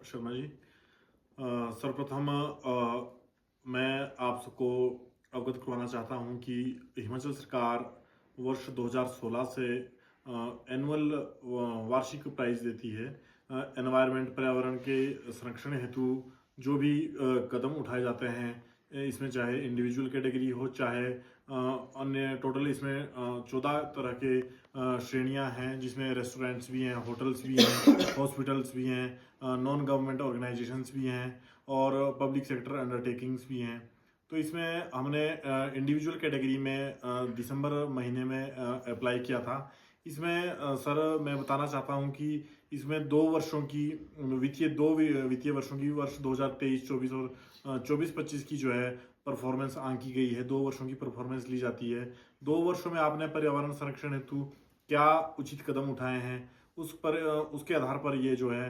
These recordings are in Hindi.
शर्मा जी। सर्वप्रथम मैं आप सबको अवगत करवाना चाहता हूं कि हिमाचल सरकार वर्ष 2016 से एनुअल वार्षिक प्राइज देती है। एनवायरनमेंट पर्यावरण के संरक्षण हेतु जो भी कदम उठाए जाते हैं, इसमें चाहे इंडिविजुअल कैटेगरी हो चाहे अन्य, टोटल इसमें 14 तरह के श्रेणियां हैं, जिसमें रेस्टोरेंट्स भी हैं, होटल्स भी हैं, हॉस्पिटल्स भी हैं, नॉन गवर्नमेंट ऑर्गेनाइजेशंस भी हैं और पब्लिक सेक्टर अंडरटेकिंग्स भी हैं। तो इसमें हमने इंडिविजुअल कैटेगरी में दिसंबर महीने में अप्लाई किया था। इसमें सर मैं बताना चाहता हूं कि इसमें 2 वर्षों की वित्तीय वर्षों की वर्ष 2023-24 और 24-25 की जो है परफॉर्मेंस आंकी गई है। 2 वर्षों की परफॉर्मेंस ली जाती है। 2 वर्षों में आपने पर्यावरण संरक्षण हेतु क्या उचित कदम उठाए हैं, उसके आधार पर ये जो है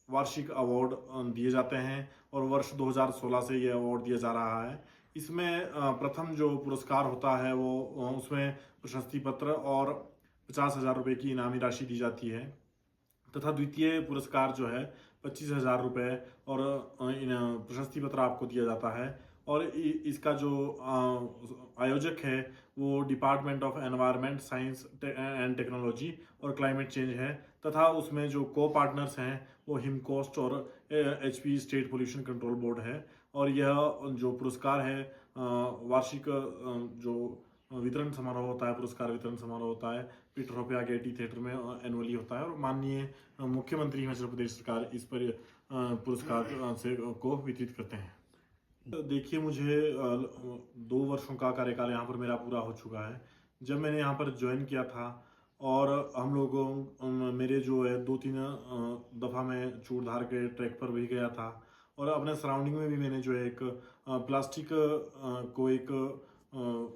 वार्षिक अवार्ड दिए जाते हैं और वर्ष 2016 से ये अवार्ड दिया जा रहा है। इसमें प्रथम जो पुरस्कार होता है वो उसमें प्रशस्ति पत्र और 50,000 रुपये की इनामी राशि दी जाती है, तथा द्वितीय पुरस्कार जो है 25,000 रुपये और प्रशस्ति पत्र आपको दिया जाता है। और इसका जो आयोजक है वो department of environment science and technology और क्लाइमेट चेंज है, तथा उसमें जो को पार्टनर्स हैं वो हिमकोस्ट और HP state pollution control board है। और यह जो पुरस्कार है वार्षिक जो वितरण समारोह होता है, पुरस्कार वितरण समारोह होता है, पीटर हॉपे गेयटी थिएटर में एनुअली होता है और माननीय मुख्यमंत्री हिमाचल प्रदेश सरकार इस पर पुरस्कार से को वितरित करते हैं। देखिए, मुझे 2 वर्षों का कार्यकाल यहाँ पर मेरा पूरा हो चुका है। जब मैंने यहाँ पर ज्वाइन किया था और हम लोगों मेरे जो है 2-3 दफ़ा मैं चूड़धार के ट्रैक पर भी गया था और अपने सराउंडिंग में भी मैंने जो है एक प्लास्टिक को एक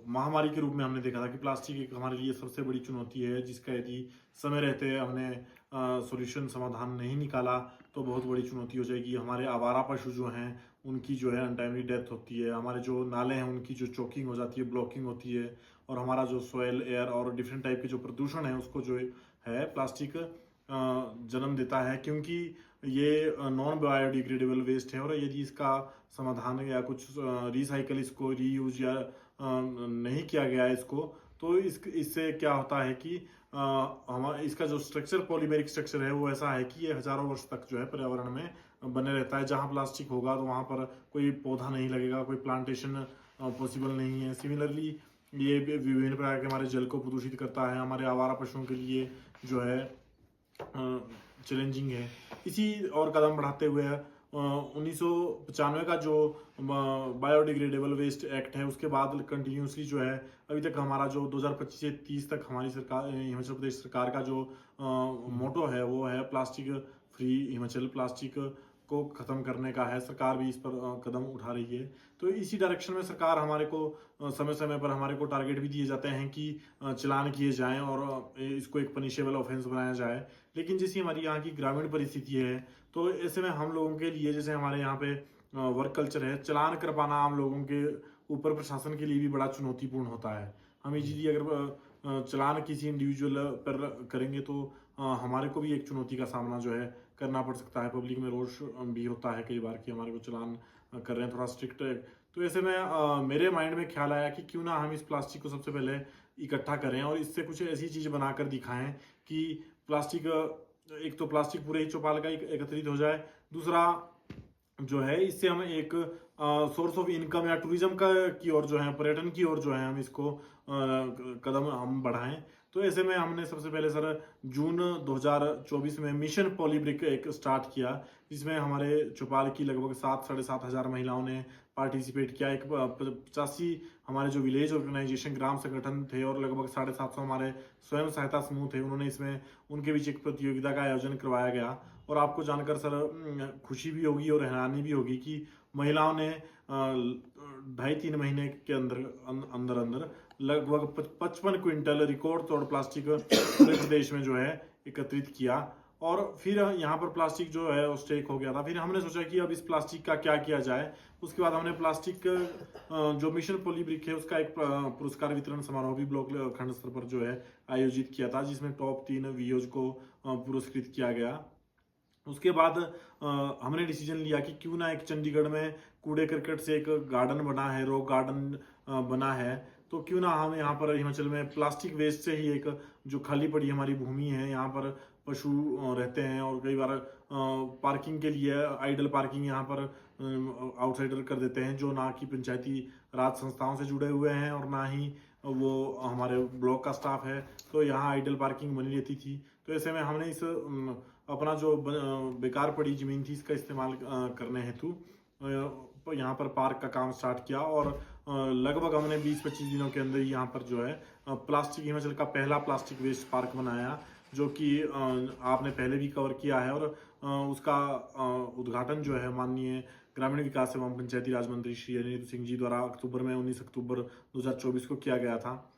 महामारी के रूप में हमने देखा था कि प्लास्टिक एक हमारे लिए सबसे बड़ी चुनौती है, जिसका यदि समय रहते हमने सॉल्यूशन समाधान नहीं निकाला तो बहुत बड़ी चुनौती हो जाएगी। हमारे आवारा पशु जो हैं उनकी जो है अनटाइमली डेथ होती है, हमारे जो नाले हैं उनकी जो चोकिंग हो जाती है, ब्लॉकिंग होती है, और हमारा जो सॉयल, एयर और डिफरेंट टाइप के जो प्रदूषण है उसको जो है प्लास्टिक जन्म देता है, क्योंकि ये नॉन बायोडिग्रेडेबल वेस्ट है। और यदि इसका समाधान या कुछ रिसाइकल, इसको रीयूज या नहीं किया गया इसको, तो इससे क्या होता है कि हमारा इसका जो स्ट्रक्चर, पॉलीमेरिक स्ट्रक्चर है, वो ऐसा है कि ये हजारों वर्ष तक जो है पर्यावरण में बने रहता है। जहाँ प्लास्टिक होगा तो वहाँ पर कोई पौधा नहीं लगेगा, कोई प्लांटेशन पॉसिबल नहीं है। सिमिलरली ये विभिन्न प्रकार के हमारे जल को प्रदूषित करता है, हमारे आवारा पशुओं के लिए जो है चैलेंजिंग है। इसी और कदम बढ़ाते हुए 1995 का जो बायोडिग्रेडेबल वेस्ट एक्ट है, उसके बाद कंटिन्यूसली जो है अभी तक हमारा जो 2025 से 30 तक हमारी सरकार, हिमाचल प्रदेश सरकार का जो मोटो है वो है प्लास्टिक फ्री हिमाचल। प्लास्टिक को ख़त्म करने का है। सरकार भी इस पर कदम उठा रही है। तो इसी डायरेक्शन में सरकार हमारे को समय समय पर हमारे को टारगेट भी दिए जाते हैं कि चलान किए जाएं और इसको एक पनिशेबल ऑफेंस बनाया जाए। लेकिन जैसी हमारी यहाँ की ग्रामीण परिस्थिति है, तो ऐसे में हम लोगों के लिए, जैसे हमारे यहाँ पे वर्क कल्चर है, चलान कर पाना आम लोगों के ऊपर प्रशासन के लिए भी बड़ा चुनौतीपूर्ण होता है। हम इजीली अगर चलान किसी इंडिविजुअल पर करेंगे तो हमारे को भी एक चुनौती का सामना जो है करना पड़ सकता है। पब्लिक में रोष भी होता है कई बार कि हमारे को चलान कर रहे हैं, थोड़ा स्ट्रिक्ट है। तो ऐसे में मेरे माइंड में ख्याल आया कि क्यों ना हम इस प्लास्टिक को सबसे पहले इकट्ठा करें और इससे कुछ ऐसी चीज़ बनाकर दिखाएं कि प्लास्टिक, एक तो प्लास्टिक पूरे ही चौपाल का एकत्रित हो जाए, दूसरा जो है इससे हम एक सोर्स ऑफ इनकम या टूरिज्म का की ओर जो है, पर्यटन की ओर जो है, हम इसको कदम हम बढ़ाएं। तो ऐसे में हमने सबसे पहले सर जून 2024 में मिशन पॉलीब्रिक एक स्टार्ट किया, जिसमें हमारे चौपाल की लगभग 7-7.5 हज़ार महिलाओं ने पार्टिसिपेट किया। एक 85 हमारे जो विलेज ऑर्गेनाइजेशन, ग्राम संगठन थे और लगभग 750 हमारे स्वयं सहायता समूह थे, उन्होंने इसमें उनके बीच एक प्रतियोगिता का आयोजन करवाया गया। और आपको जानकर सर खुशी भी होगी और हैरानी भी होगी कि महिलाओं ने 2.5-3 महीने के अंदर लगभग 55 क्विंटल रिकॉर्ड तोड़ प्लास्टिक पूरे प्रदेश में जो है एकत्रित किया। और फिर यहाँ पर प्लास्टिक जो है स्टेक हो गया था। फिर हमने सोचा कि अब इस प्लास्टिक का क्या किया जाए। उसके बाद हमने प्लास्टिक जो मिशन पॉलीब्रिक है उसका एक पुरस्कार वितरण समारोह भी ब्लॉक खंड स्तर पर जो है आयोजित किया था, जिसमें टॉप 3 वीओज को पुरस्कृत किया गया। उसके बाद हमने डिसीजन लिया कि क्यों ना एक चंडीगढ़ में कूड़े करकट से एक गार्डन बना है, रॉक गार्डन बना है, तो क्यों ना हम यहाँ पर हिमाचल में प्लास्टिक वेस्ट से ही एक जो खाली पड़ी हमारी भूमि है, यहाँ पर पशु रहते हैं और कई बार पार्किंग के लिए आइडल पार्किंग यहाँ पर आउटसाइडर कर देते हैं, जो ना कि पंचायती राज संस्थाओं से जुड़े हुए हैं और ना ही वो हमारे ब्लॉक का स्टाफ है। तो यहाँ आइडल पार्किंग बनी रहती थी। तो ऐसे में हमने इस अपना जो बेकार पड़ी ज़मीन थी, इसका इस्तेमाल करने हेतु यहाँ पर पार्क का काम स्टार्ट किया और लगभग हमने 20-25 दिनों के अंदर यहाँ पर जो है प्लास्टिक, हिमाचल का पहला प्लास्टिक वेस्ट पार्क बनाया, जो कि आपने पहले भी कवर किया है। और उसका उद्घाटन जो है माननीय ग्रामीण विकास एवं पंचायती राज मंत्री श्री अनिल सिंह जी द्वारा 19 अक्टूबर 2024 को किया गया था।